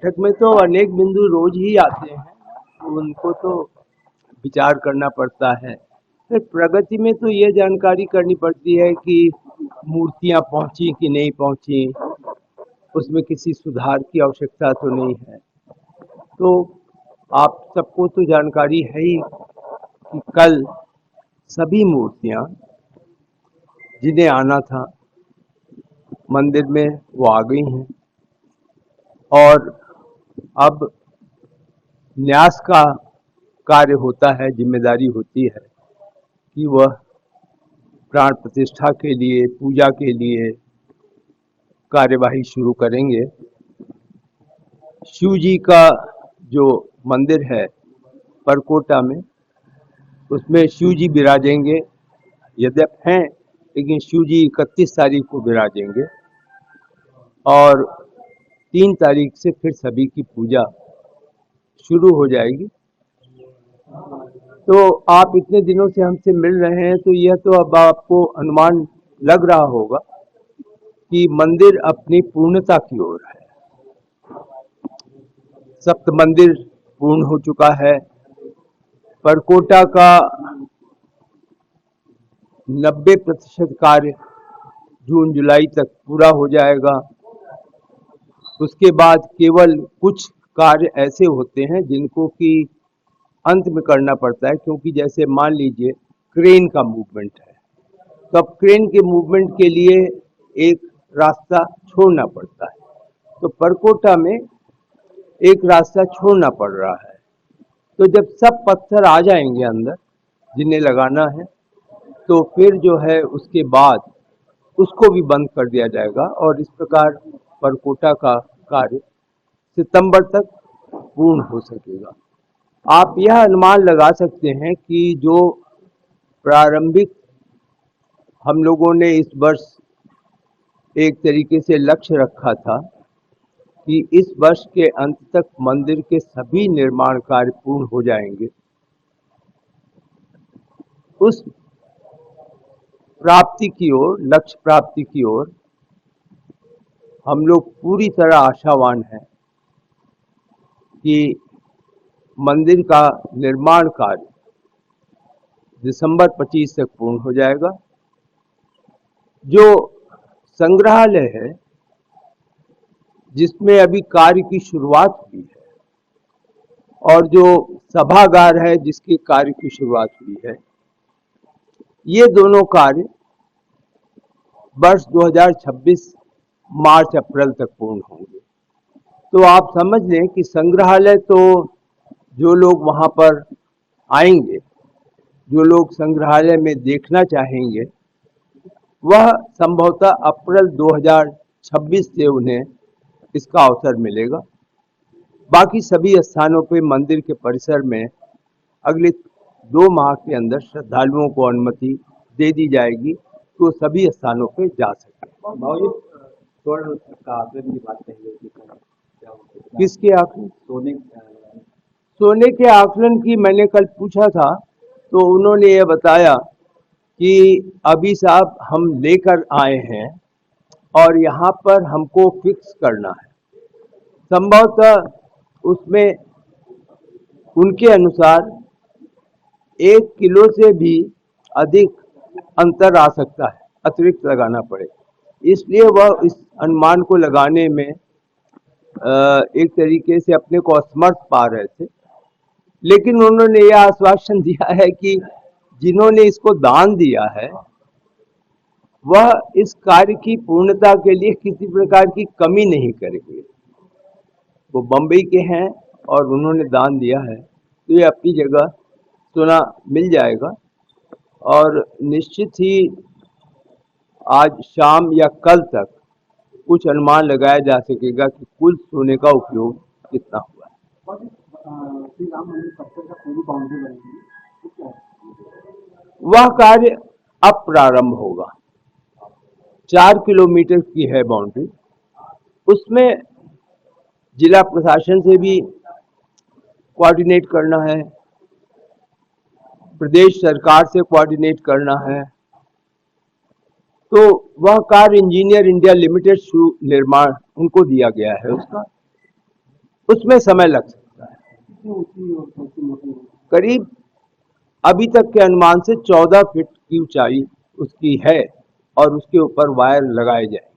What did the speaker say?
बैठक में तो अनेक बिंदु रोज ही आते हैं, तो उनको तो विचार करना पड़ता है। फिर प्रगति में तो ये जानकारी करनी पड़ती है कि मूर्तियां पहुंची कि नहीं पहुंची, उसमें किसी सुधार की आवश्यकता तो नहीं है। तो आप सबको तो जानकारी है ही कि कल सभी मूर्तियां जिन्हें आना था मंदिर में वो आ गई हैं, और अब न्यास का कार्य होता है, जिम्मेदारी होती है कि वह प्राण प्रतिष्ठा के लिए, पूजा के लिए कार्यवाही शुरू करेंगे। शिव जी का जो मंदिर है परकोटा में, उसमें शिव जी विराजेंगे, यद्यप हैं, लेकिन शिव जी 31 तारीख को विराजेंगे और 3 तारीख से फिर सभी की पूजा शुरू हो जाएगी। तो आप इतने दिनों से हमसे मिल रहे हैं, तो यह तो अब आपको अनुमान लग रहा होगा कि मंदिर अपनी पूर्णता की ओर है। सप्त मंदिर पूर्ण हो चुका है। परकोटा का 90% कार्य जून जुलाई तक पूरा हो जाएगा। उसके बाद केवल कुछ कार्य ऐसे होते हैं जिनको कि अंत में करना पड़ता है, क्योंकि जैसे मान लीजिए क्रेन का मूवमेंट है, तो अब क्रेन के मूवमेंट के लिए एक रास्ता छोड़ना पड़ता है। तो परकोटा में एक रास्ता छोड़ना पड़ रहा है। तो जब सब पत्थर आ जाएंगे अंदर जिन्हें लगाना है, तो फिर जो है उसके बाद उसको भी बंद कर दिया जाएगा और इस प्रकार परकोटा का कार्य सितंबर तक पूर्ण हो सकेगा। आप यह अनुमान लगा सकते हैं कि जो प्रारंभिक हम लोगों ने इस वर्ष एक तरीके से लक्ष्य रखा था कि इस वर्ष के अंत तक मंदिर के सभी निर्माण कार्य पूर्ण हो जाएंगे, उस प्राप्ति की ओर, लक्ष्य प्राप्ति की ओर हम लोग पूरी तरह आशावान हैं कि मंदिर का निर्माण कार्य दिसंबर 25 तक पूर्ण हो जाएगा। जो संग्रहालय है जिसमें अभी कार्य की शुरुआत हुई है, और जो सभागार है जिसके कार्य की शुरुआत हुई है, ये दोनों कार्य वर्ष 2026 मार्च अप्रैल तक पूर्ण होंगे। तो आप समझ लें कि संग्रहालय तो जो लोग वहाँ पर आएंगे, जो लोग संग्रहालय में देखना चाहेंगे, वह संभवतः अप्रैल 2026 से उन्हें इसका अवसर मिलेगा। बाकी सभी स्थानों पे मंदिर के परिसर में अगले 2 माह के अंदर श्रद्धालुओं को अनुमति दे दी जाएगी तो सभी स्थानों पे जा सके। का आकलन की बात कही, किसके आकलन? सोने के आकलन की मैंने कल पूछा था, तो उन्होंने ये बताया कि अभी साहब हम लेकर आए हैं और यहाँ पर हमको फिक्स करना है। संभवतः उसमें उनके अनुसार 1 किलो से भी अधिक अंतर आ सकता है, अतिरिक्त लगाना पड़े, इसलिए वह इस अनुमान को लगाने में एक तरीके से अपने को असमर्थ पा रहे थे। लेकिन उन्होंने यह आश्वासन दिया है कि जिन्होंने इसको दान दिया है वह इस कार्य की पूर्णता के लिए किसी प्रकार की कमी नहीं करेंगे। वो बम्बई के हैं और उन्होंने दान दिया है, तो ये अपनी जगह सोना मिल जाएगा और निश्चित ही आज शाम या कल तक कुछ अनुमान लगाया जा सकेगा कि कुल सोने का उपयोग कितना हुआ है। श्री राम मंदिर परिसर का पूरी बाउंड्री बनेगी, वह कार्य अब प्रारंभ होगा। 4 किलोमीटर की है बाउंड्री। उसमें जिला प्रशासन से भी कोऑर्डिनेट करना है, प्रदेश सरकार से कोऑर्डिनेट करना है। तो वह कार्य इंजीनियर इंडिया लिमिटेड शुरू निर्माण उनको दिया गया है उसका, उसमें समय लग सकता है। कितनी ऊंची और कैसी मोटी होगी? करीब अभी तक के अनुमान से 14 फीट की ऊंचाई उसकी है और उसके ऊपर वायर लगाए जाए।